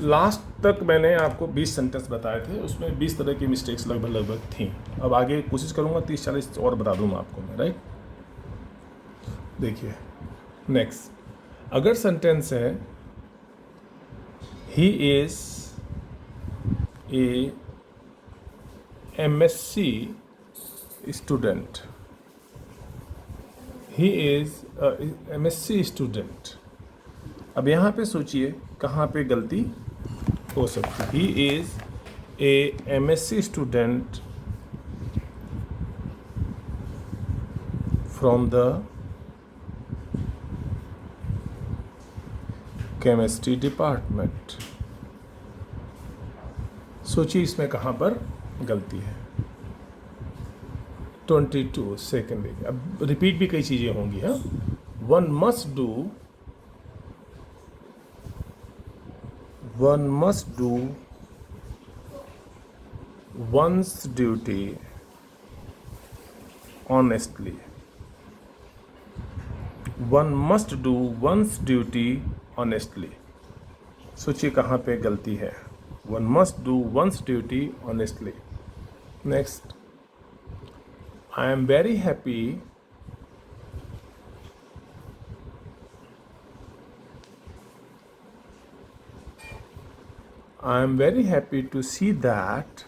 Last तक मैंने आपको 20 सेंटेंस बताए थे, उसमें 20 तरह की मिस्टेक्स लगभग थी। अब आगे कोशिश करूँगा 30-40 और बता दूँगा आपको मैं, राइट। देखिए नेक्स्ट, अगर सेंटेंस है he is a MSc student, he is MSc student. अब यहाँ पे सोचिए कहाँ पे गलती हो सकती है। He is a MSc student from the chemistry department. सोचिए इसमें कहाँ पर गलती है। 22 सेकेंड। अब रिपीट भी कई चीज़ें होंगी। हाँ, one must do one's duty honestly. One must do one's duty honestly. सोचिए कहाँ पे गलती है। One must do one's duty honestly. Next, I am very happy to see that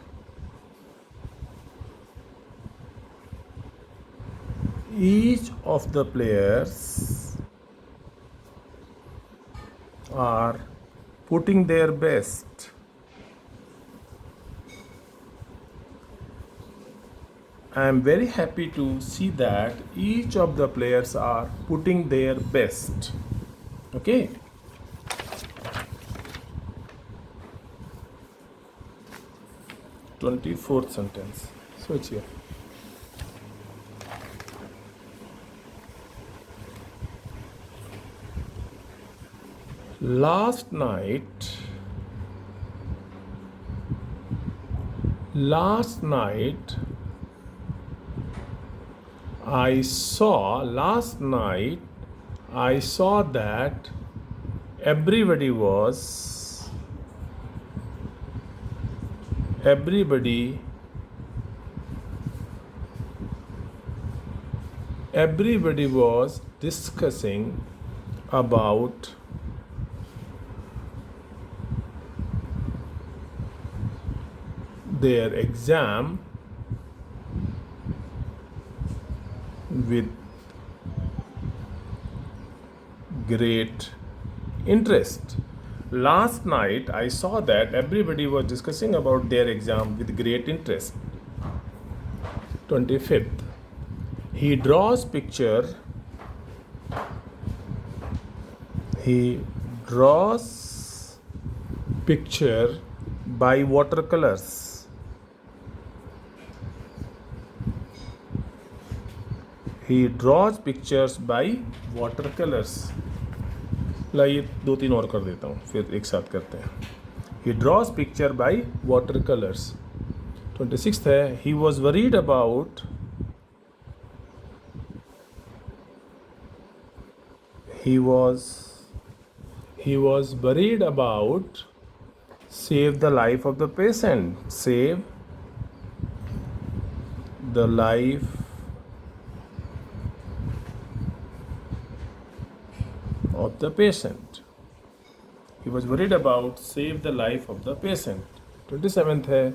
each of the players are putting their best. I am very happy to see that each of the players are putting their best. Okay. Twenty-fourth sentence. Switch here. Last night I saw that everybody was discussing about their exam with great interest. Last night I saw that everybody was discussing about their exam with great interest. 25th, he draws picture by watercolors. He draws pictures by watercolors. लाइए 2-3 और कर देता हूँ, फिर एक साथ करते हैं। He draws picture by watercolors. 26th है, he was worried about save the life of the patient. Save the life of the patient. He was worried about save the life of the patient. 27th है,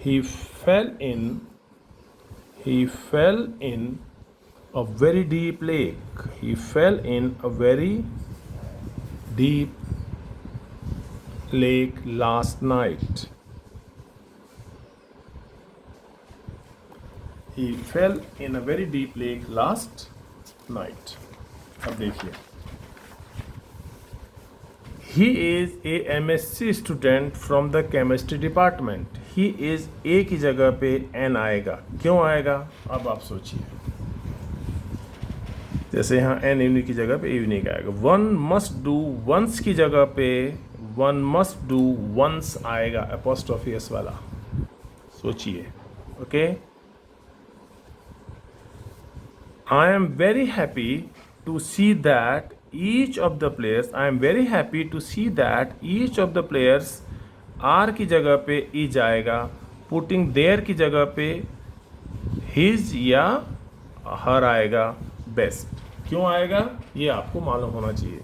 he fell in a very deep lake. He fell in a very deep lake last night. He fell in a very deep lake last night. अब देखिए, he is a MSc student from the chemistry department. He is a की जगह पे n आएगा। क्यों आएगा? अब आप सोचिए। जैसे यहाँ n यूनिक की जगह पे यूनिक आएगा। वन मस्ट डू वंस की जगह पे वन मस्ट डू वंस आएगा, अपॉस्ट्रोफी एस वाला। सोचिए। Okay, I am very happy to see that each of the players, I am very happy to see that each of the players, are की जगह पे is आएगा, putting their की जगह पे his या her आएगा best। क्यों आएगा ये आपको मालूम होना चाहिए।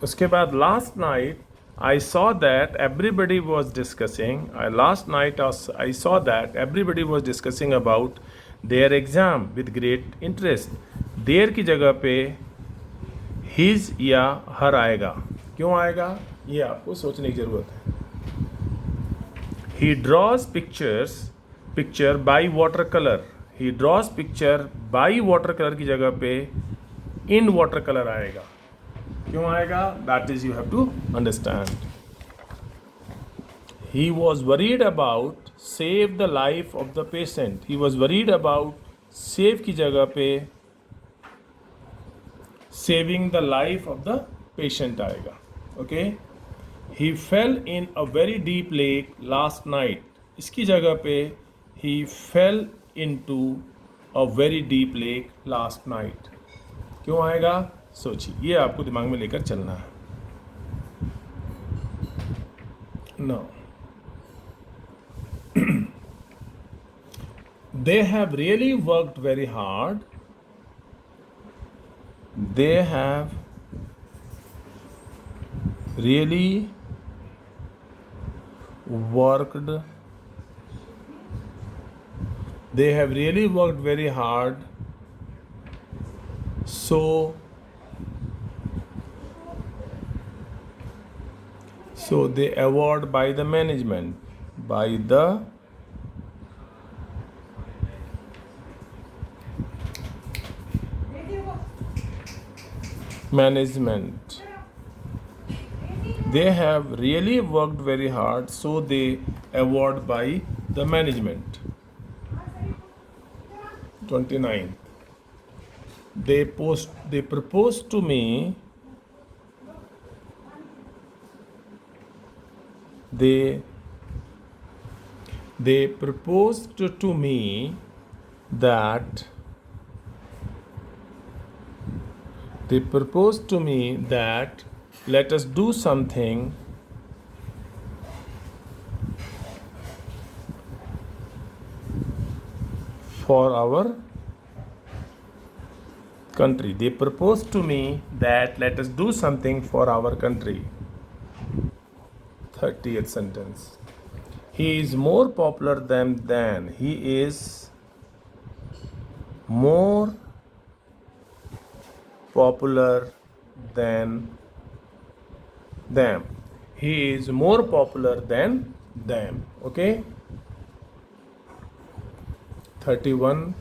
उसके बाद last night I saw that everybody was discussing. Last night I saw that everybody was discussing about their exam with great interest. Their की जगह पे his या her आएगा। क्यों आएगा ये आपको सोचने की ज़रूरत है। He draws picture by watercolor. He draws picture by watercolor की जगह पे in watercolor आएगा। क्यों आएगा? That is you have to understand. He was worried about save the life of the patient. He was worried about save की जगह पे saving the life of the patient आएगा। Okay? He fell in a very deep lake last night. इसकी जगह पे he fell into a very deep lake last night. क्यों आएगा? सोचिए, ये आपको दिमाग में लेकर चलना है। Now, they have really worked very hard. They have really worked. They have really worked very hard. So they award by the management. By the management. They have really worked very hard, so they award by the management. 29. They proposed to me. They proposed to me that let us do something for our country. They proposed to me that let us do something for our country. 30th sentence. He is more popular than. He is more popular than them. He is more popular than them. Okay? 31.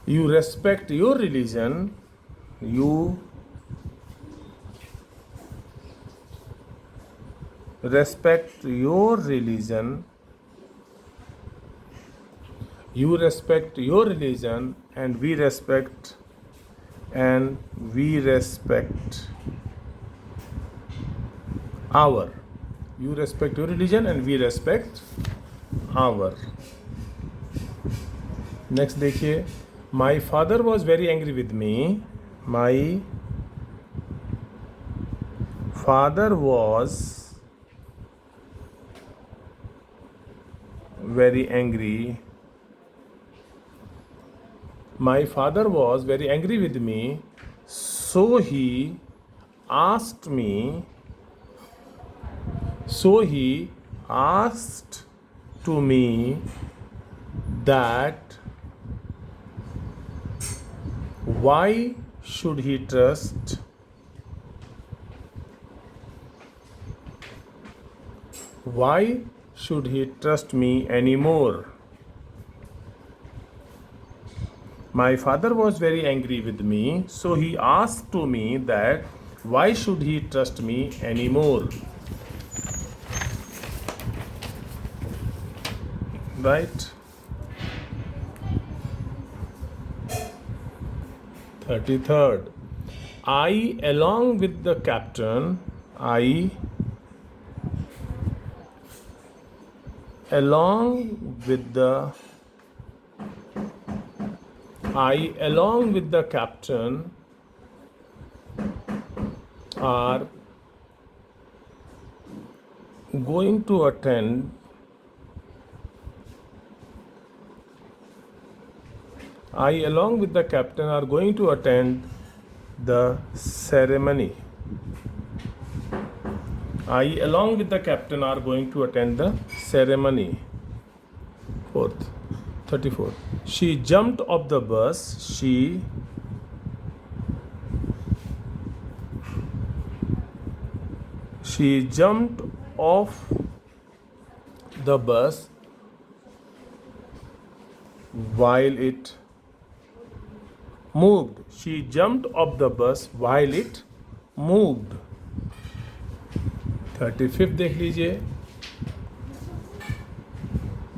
You respect your religion. You respect your religion. You respect your religion, and we respect our. You respect your religion and we respect our. Next देखिए, my father was very angry with me. My father was very angry. My father was very angry with me, so he asked to me that why should he trust me anymore? My father was very angry with me, so he asked to me that why should he trust me anymore? Right? 33rd. I, along with the captain, I, along with the captain, are going to attend the ceremony. I, along with the captain, are going to attend the ceremony. 4th, 34th. She jumped off the bus. She jumped off the bus while it moved. She jumped off the bus while it moved. 35th देख लीजिए.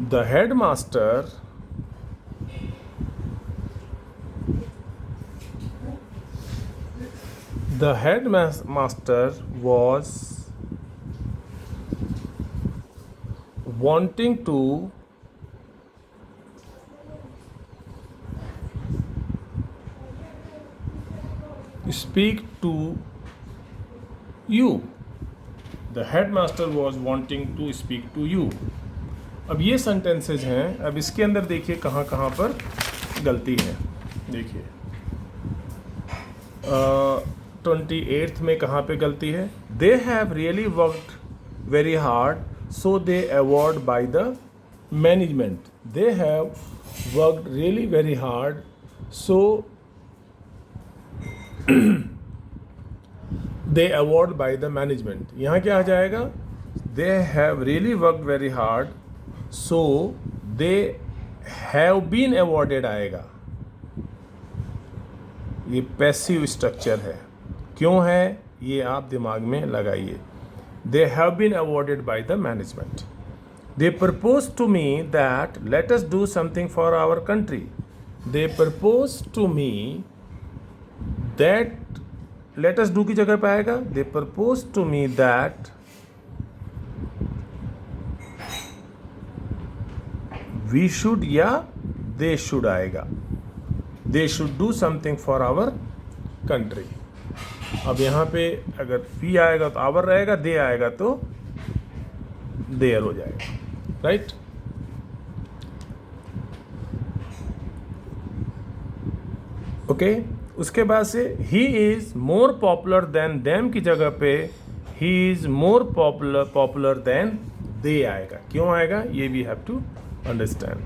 The headmaster was wanting to speak to you. The headmaster was wanting to speak to you. अब ये sentences हैं. अब इसके अंदर देखिए कहाँ कहाँ पर गलती है. देखिए 28th में कहाँ पे गलती है. They have really worked very hard, so they award by the management. They have worked really very hard, so they award by the management. यहाँ क्या आ जाएगा. They have really worked very hard, so they have been awarded आएगा. ये passive structure है. क्यों है ये आप दिमाग में लगाइए. They have been awarded by the management. They proposed to me that let us do something for our country. They proposed to me that let us do की जगह पे आएगा. They proposed to me that we should या they should आएगा. They should do something for our country. अब यहाँ पे अगर वी आएगा तो आवर रहेगा, दे आएगा तो देयर हो जाएगा. राइट. ओके. उसके बाद से he is more popular than them की जगह पे he is more popular than they आएगा. क्यों आएगा ये we have to understand.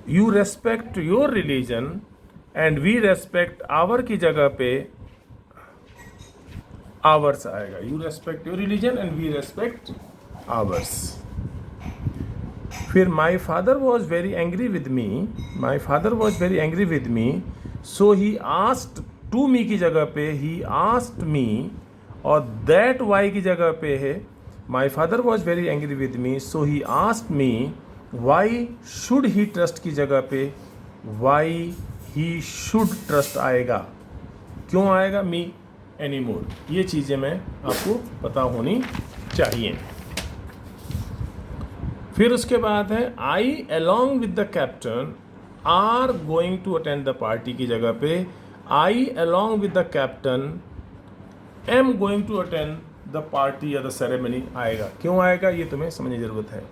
You respect your religion and we respect our की जगह पे आवर्स आएगा. You respect your religion and we respect ours. फिर my father was very angry with me. My father was very angry with me, so he asked to me की जगह पे he asked me, और that why की जगह पे है माई father was very angry with me, so he asked me. Why should he trust की जगह पे वाई ही शुड ट्रस्ट आएगा. क्यों आएगा मी एनी मोर. ये चीज़ें मैं आपको पता होनी चाहिए. फिर उसके बाद है I along with the captain are going to attend the party की जगह पे I along with the captain am going to attend the party या द सेरेमनी आएगा. क्यों आएगा ये तुम्हें समझने की ज़रूरत है.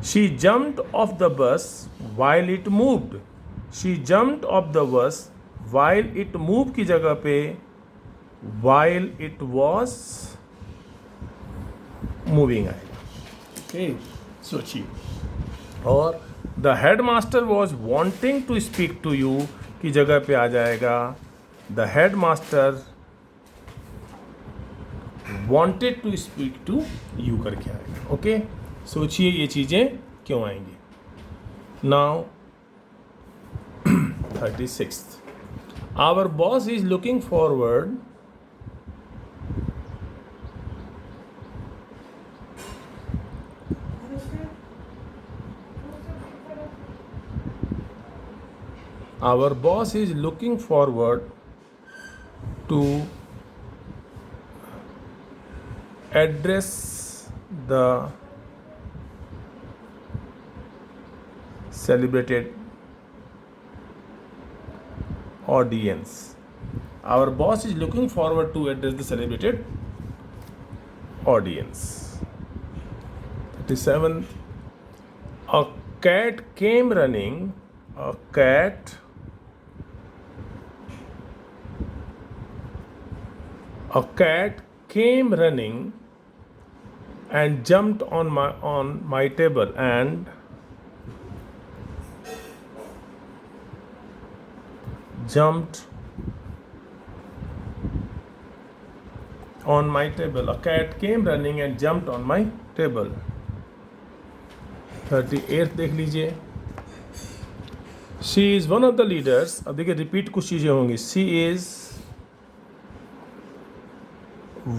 She jumped off the bus while it moved. She jumped off the bus while it move की जगह पे वाइल इट वॉज मूविंग आएगा. ओके. सोचिए. और the headmaster was wanting to speak to you की जगह पे आ जाएगा the headmaster wanted to speak to you करके आएगा. ओके. सोचिए ये चीज़ें क्यों आएंगी. Now 36th. Our boss is looking forward our boss is looking forward to address the celebrated audience. Our boss is looking forward to address the celebrated audience. 37. A cat came running. A cat came running and jumped on my table and jumped on my table. A cat came running and jumped on my table. 38 देख लीजिए. She is one of the leaders. अब देखिए repeat कुछ चीज़ें होंगी. She is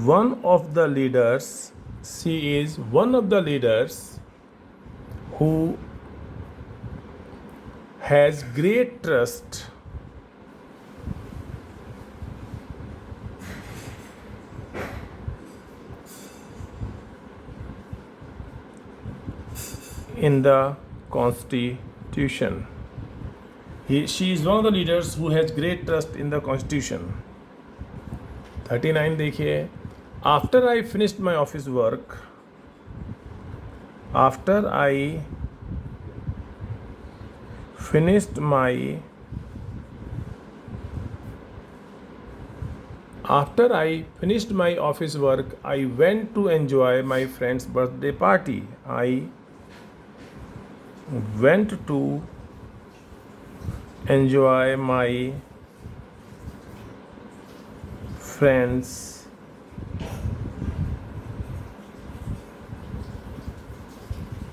one of the leaders. She is one of the leaders who has great trust in the Constitution. She is one of the leaders who has great trust in the Constitution. 39 देखिए. After I finished my office work, after I finished my office work, I went to enjoy my friend's birthday party. I went to enjoy my friend's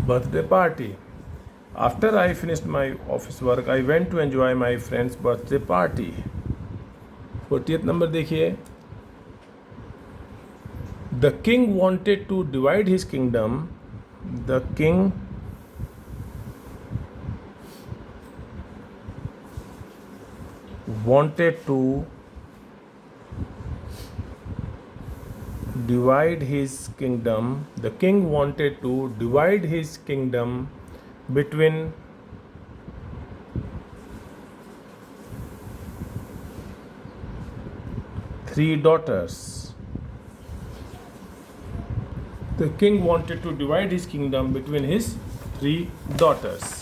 birthday party. After I finished my office work, I went to enjoy my friend's birthday party. 40th number देखिए. The king wanted to divide his kingdom. The king wanted to divide his kingdom. The king wanted to divide his kingdom between three daughters. The king wanted to divide his kingdom between his three daughters.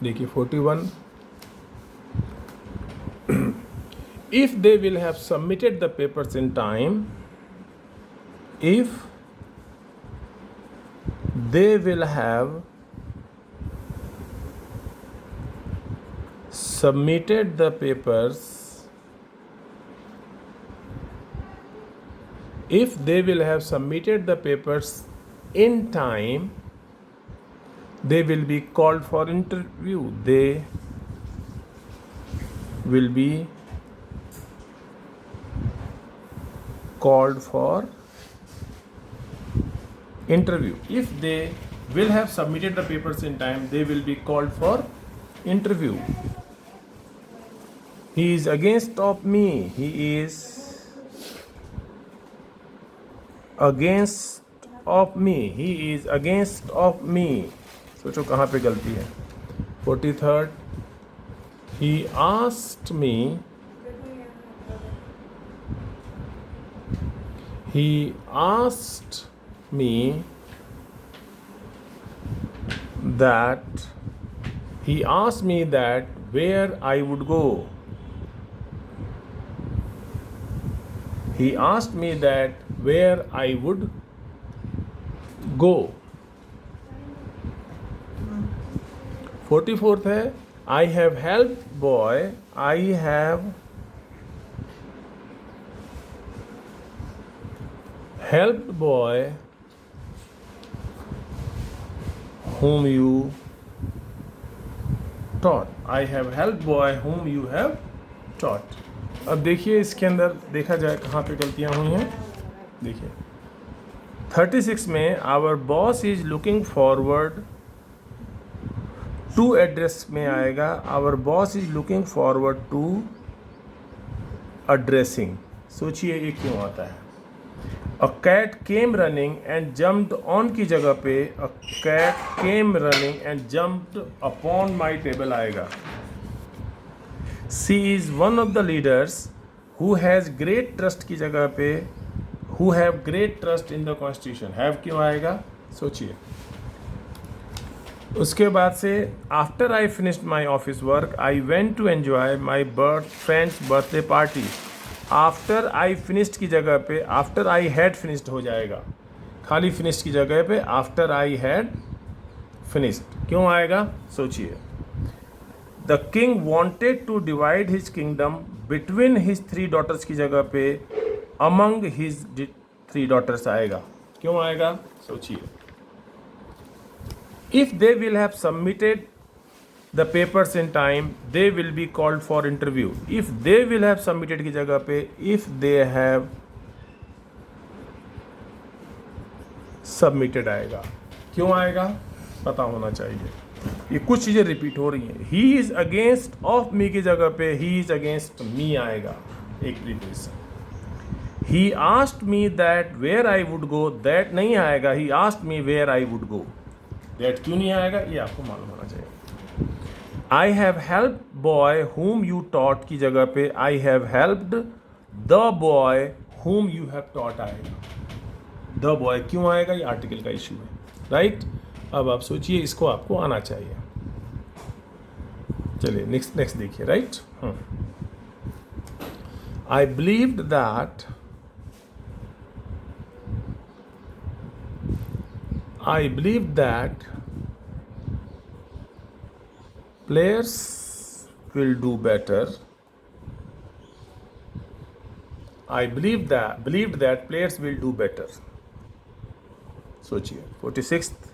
देखिए 41. If they will have submitted the papers in time, if they will have submitted the papers, if they will have submitted the papers in time, they will be called for interview. They will be called for interview. If they will have submitted the papers in time, they will be called for interview. He is against of me. He is against of me. He is against of me. सोचो कहाँ पे गलती है. 43rd. He asked me that where I would go. He asked me that where I would go. 44th है. I have helped boy. I have helped boy whom you taught. I have helped boy whom you have taught. अब देखिए इसके अंदर देखा जाए कहाँ पे गलतियाँ हुई हैं. देखिए 36 में our boss is looking forward to address में आएगा our boss is looking forward to addressing. सोचिए ये क्यों आता है. A cat came running and jumped on की जगह पे a cat came running and jumped upon my table आएगा. She is one of the leaders who has great trust की जगह पे who have great trust in the constitution. Have क्यों आएगा सोचिए. उसके बाद से after I finished my office work I went to enjoy my friend's birthday party. After I finished की जगह पे आफ्टर आई हैड फिनिश्ड हो जाएगा. खाली फिनिश्ड की जगह पे आफ्टर आई हैड फिनिश्ड क्यों आएगा सोचिए. The king wanted to divide his kingdom between his 3 daughters की जगह पे अमंग हिज 3 डॉटर्स आएगा. क्यों आएगा सोचिए. If they will have submitted the papers in time, they will be called for interview. If they will have submitted की जगह पे if they have submitted आएगा. क्यों आएगा पता होना चाहिए. ये कुछ चीज़ें रिपीट हो रही हैं. He is against of me की जगह पे he is against me आएगा. एक preposition. He asked me that where I would go, that नहीं आएगा. He asked me where I would go. That क्यों नहीं आएगा ये आपको मालूम होना चाहिए. I have help boy whom you taught की जगह पे I have helped the boy whom you have taught आएगा. द बॉय क्यों आएगा ये आर्टिकल का इशू है. राइट. अब आप सोचिए इसको आपको आना चाहिए. चलिए नेक्स्ट देखिए. Right. I believed that I believe that players will do better. I believed that players will do better. सोचिए. 46th.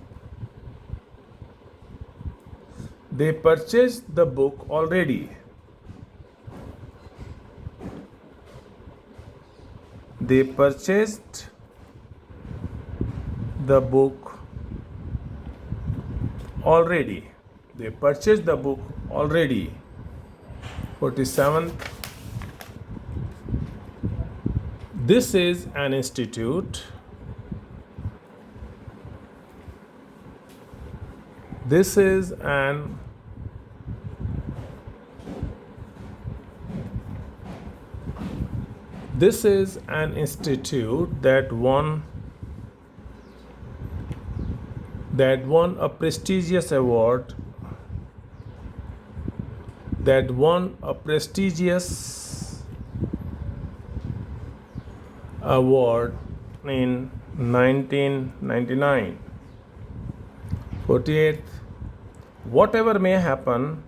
They purchased the book already. They purchased the book already. They purchased the book already. 47th. This is an institute. This is an institute that won a prestigious award in 1999. 48th. Whatever may happen,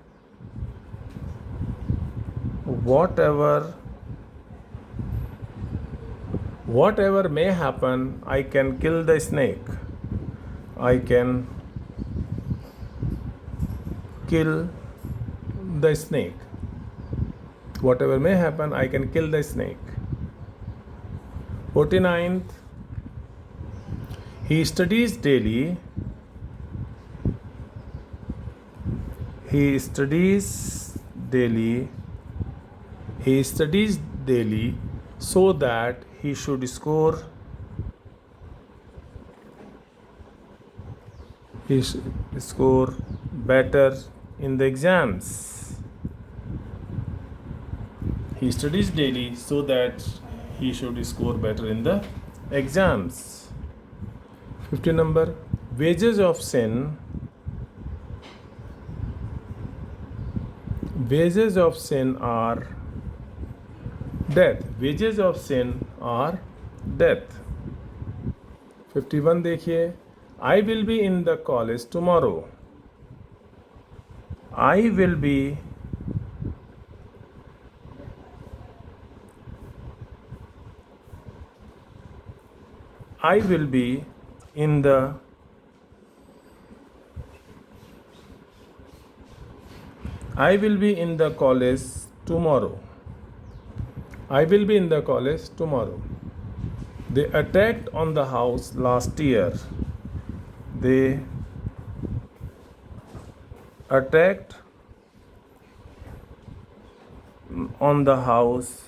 I can kill the snake. I can kill the snake. Whatever may happen, I can kill the snake. 49th. He studies daily. He studies daily so that he should score better in the exams. He studies daily so that he should score better in the exams. 50 number. Wages of sin are death. Wages of sin are death. 51 देखिए. I will be in the college tomorrow. I will be in the college tomorrow. They attacked on the house last year. They attacked on the house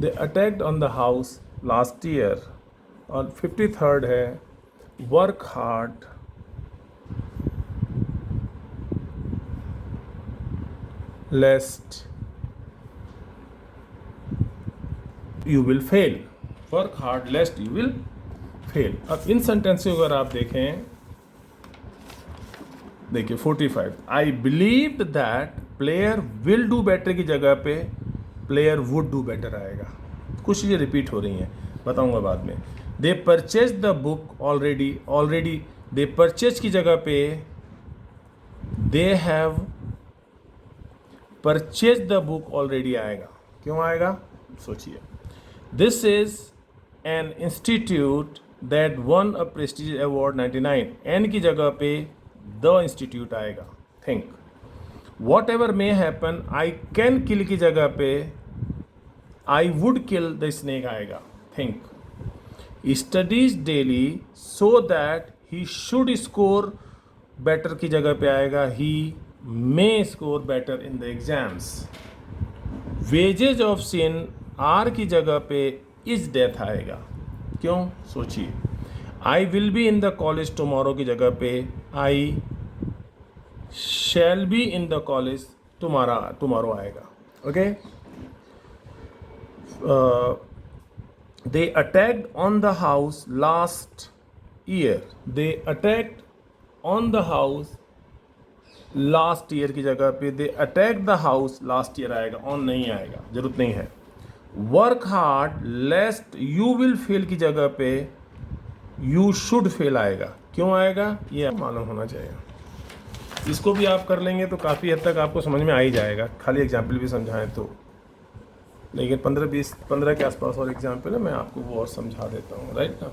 they attacked on the house last year. और 53rd है work hard लेस्ट you will fail. Work hard लेस्ट you will fail. अब इन sentence अगर आप देखें, देखिए 45, I believe that player will do better की जगह पे प्लेयर वुड डू बेटर आएगा। कुछ चीज़ें रिपीट हो रही हैं, बताऊंगा बाद में। They purchase the book already they purchase की जगह पे they have purchase the book already आएगा। क्यों आएगा सोचिए। This is an institute that won a prestige award 99, an की जगह पे द इंस्टीट्यूट आएगा। Think whatever may happen, I can kill की जगह पे I would kill the snake आएगा। Think studies daily so that he should score better की जगह पे आएगा he may score better in the exams. Wages of sin are की जगह पे इज डेथ आएगा। क्यों सोचिए। I will be in the college tomorrow की जगह पे I shall be in the college tomorrow आएगा। Okay. They attacked on the house last year, they attacked on the house last year की जगह पे they attack the house last year आएगा। On नहीं आएगा, जरूरत नहीं है। Work hard लेस्ट you will fail की जगह पे यू शुड फेल आएगा। क्यों आएगा ये मालूम होना चाहिए। इसको भी आप कर लेंगे तो काफ़ी हद तक आपको समझ में आ ही जाएगा, खाली एग्जाम्पल भी समझाएं तो। लेकिन 15 के आसपास और एग्जाम्पल है, मैं आपको वो और समझा देता हूँ। राइट ना,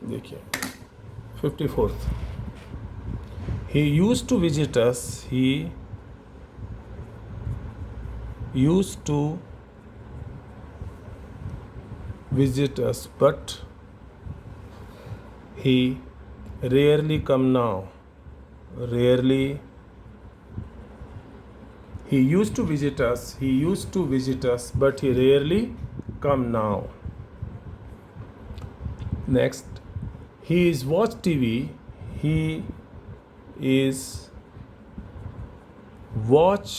देखिए 54th, he used to visit us, he used to visit us, but he rarely come now. Rarely, he used to visit us, but he rarely come now. Next, he is watch TV, he is watch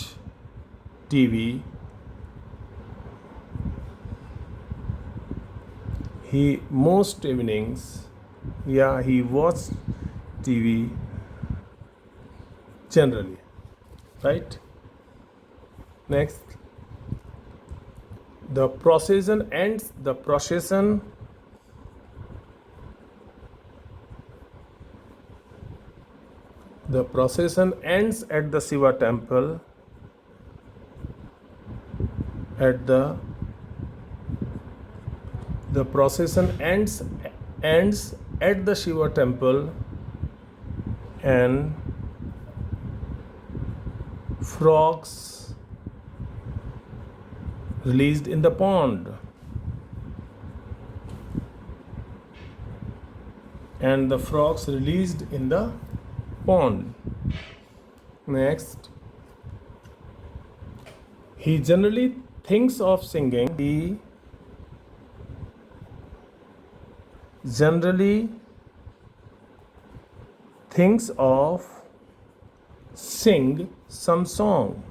TV, he most evenings, yeah, he watch TV generally, right? Next, the procession ends, the procession ends at the Shiva temple, the procession ends at the Shiva temple, and frogs released in the pond, and the frogs released in the pond. Next, he generally thinks of singing, he generally thinks of sing some song.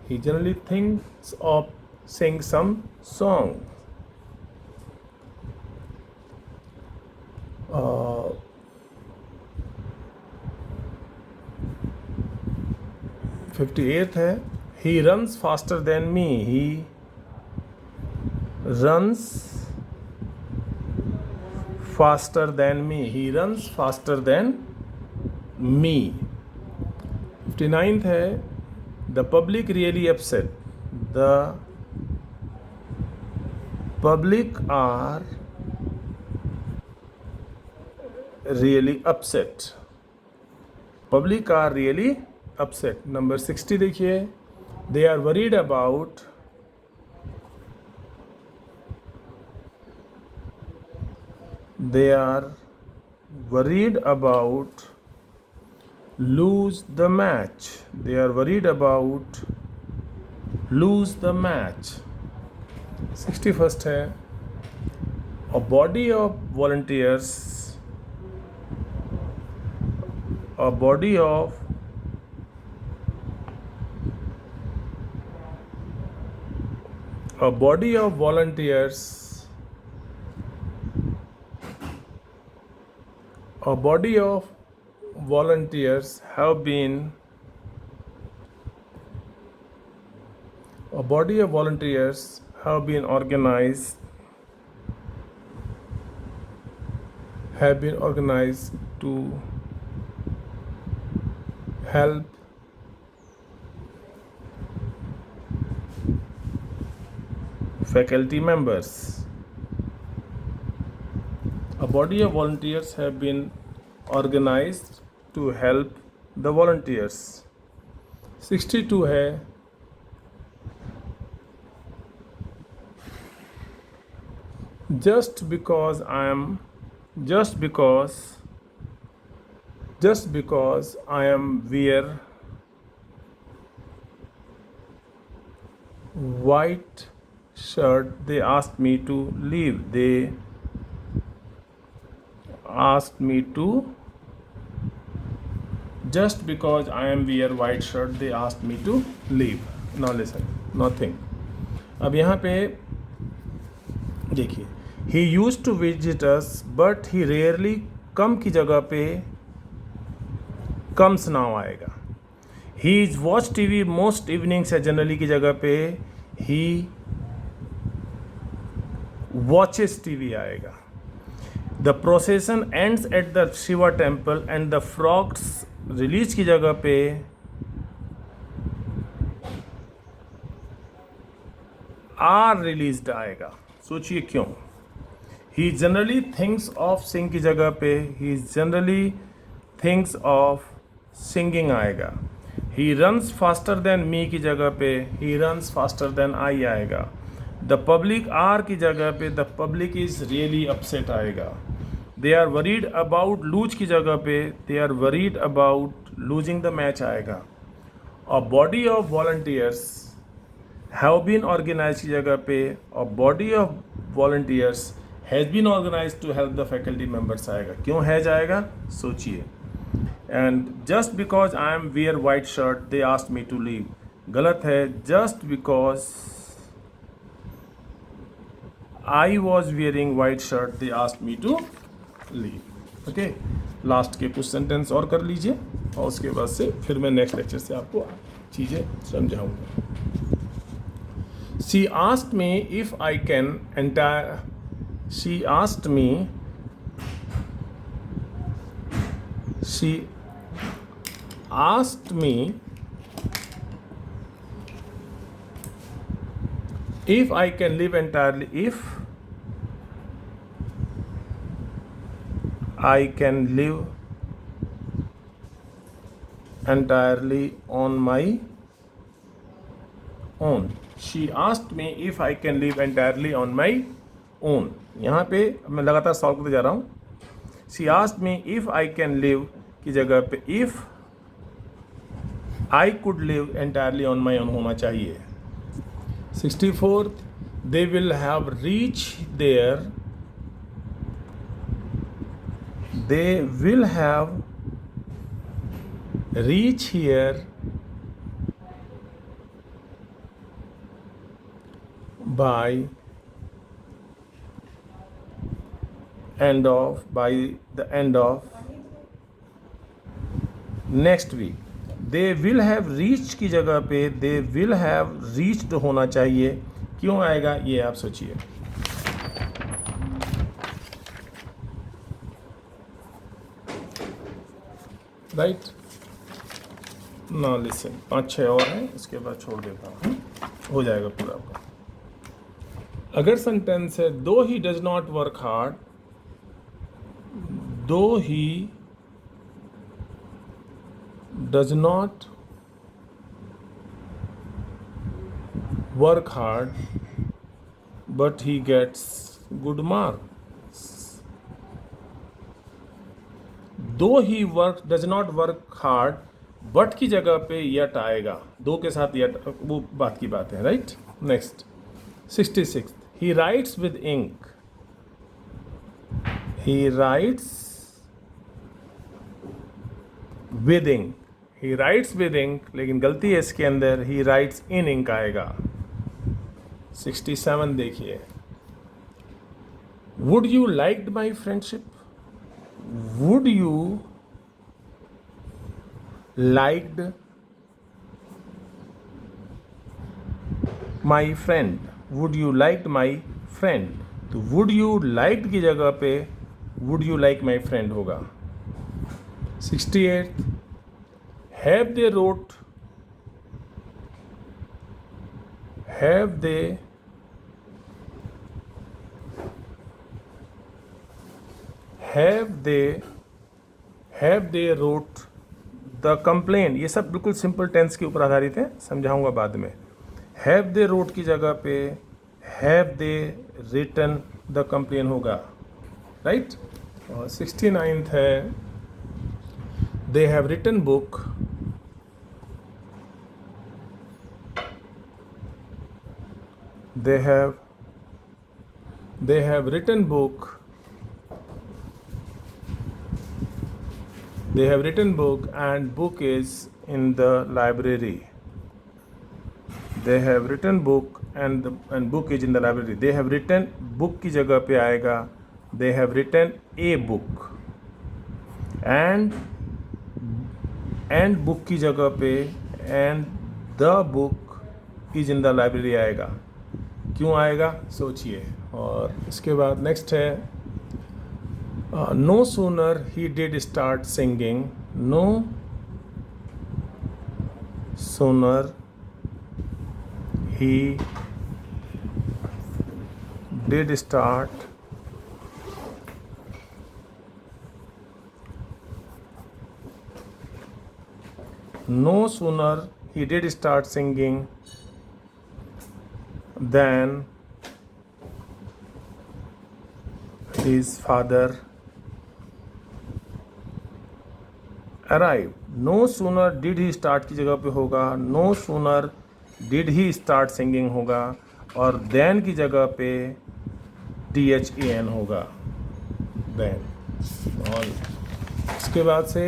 He generally thinks of sing some song. 58th है, he runs faster than me, he runs faster than me, he runs faster than me. 59th है, the public really upset, the public are really upset, public are really upset. Number 60 देखिए, they are worried about lose the match. They are worried about lose the match. 61st है a body of volunteers a body of a body of volunteers a body of volunteers have been a body of volunteers have been organized to help faculty members. A body of volunteers have been organized to help the volunteers. 62 है just because I am wear white shirt, they asked me to leave. They asked me to just because I am wear white shirt, they asked me to leave. Now listen, nothing. अब यहाँ पे देखिए, he used to visit us but he rarely come की जगह पे comes now आएगा. He watch TV most evenings है generally की जगह पे he watches TV आएगा. The procession ends at the Shiva temple and the frogs release की जगह पे are released आएगा. सोचिए क्यों. He generally thinks of sing की जगह पे he generally thinks of singing आएगा. He runs faster than me की जगह पे he runs faster than I आएगा. The public are की जगह पे the public is really upset आएगा. They are worried about lose की जगह पे they are worried about losing the match आएगा. A body of volunteers have been organized की जगह पे a body of volunteers has been organized to help the faculty members आएगा. क्यों है जाएगा सोचिए. And just because I am wear white shirt they asked me to leave. गलत है. Just because I was wearing white shirt they asked me to leave. Okay, last के कुछ sentence और कर लीजिए और उसके बाद से फिर मैं नेक्स्ट लेक्चर से आपको चीज़ें समझाऊंगा. She asked me if I can entire. She asked me. She asked me if I can live entirely. If I can live entirely on my own. She asked me if I can live entirely on my own. यहाँ पे मैं लगातार solve करते जा रहा हूँ. She asked me if I can live की जगह पे if I could live entirely on my own होना चाहिए. 64th, they will have reached there. They will have reach here by the end of next week. They will have reached की जगह पे they will have reached होना चाहिए. क्यों आएगा ये आप सोचिए. राइट ना लिसन 5-6 और हैं, इसके बाद छोड़ देता हूँ, हो जाएगा पूरा आपका. अगर सेंटेंस है though he does not work hard, though he does not work hard but he gets good marks. Though he work does not work hard, but की जगह पे यट आएगा, दो के साथ यट, वो बात की बात है, right. Next 66, he writes with ink, he writes with ink, he writes with ink, लेकिन गलती है इसके अंदर, ही राइट्स इन इंक आएगा। 67 देखिए, would you liked my friendship, would you liked my friend, would you liked my friend, तो would you liked की जगह पे would you like my friend होगा। 68, have they wrote, have they wrote the complain, ये सब बिल्कुल simple tense के ऊपर आधारित है, समझाऊंगा बाद में। हैव दे रोट की जगह पे have they written the complain होगा, राइट। और 69 है, they have written book, they have written book, they have written book and book is in the library, they have written book and book is in the library, they have written book की जगह पे आएगा they have written a book, and book की जगह पे and the book is in the library आएगा। क्यों आएगा सोचिए। और इसके बाद नेक्स्ट है, no sooner he did start singing, no sooner he did start no sooner he did start singing than his father arrived, no sooner did he start की जगह पे होगा no sooner did he start singing होगा, और then की जगह पे THAN होगा then। और इसके बाद से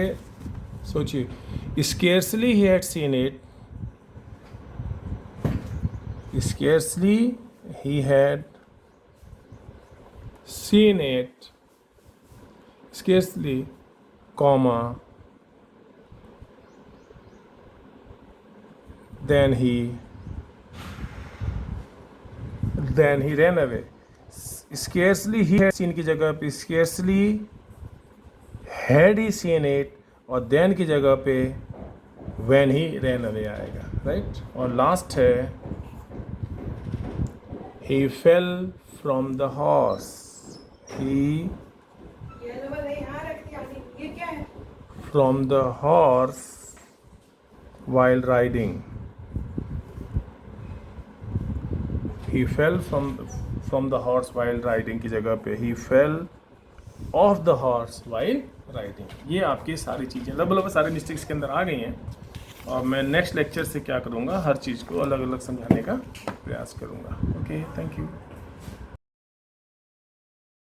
सोचिए, scarcely he had seen it, scarcely he had seen it, scarcely, comma, then he ran away, scarcely he had seen की जगह पे scarcely had he seen it, और then की जगह पे when he ran away आएगा, राइट। और last है, he fell from the horse, from the horse while riding, he fell from the horse while riding की जगह पे he fell off the horse while riding। ये आपकी सारी चीज़ें लगभग सारे मिस्टेक्स के अंदर आ गई हैं, और मैं नेक्स्ट लेक्चर से क्या करूँगा, हर चीज़ को अलग अलग समझाने का प्रयास करूँगा। Okay, thank you.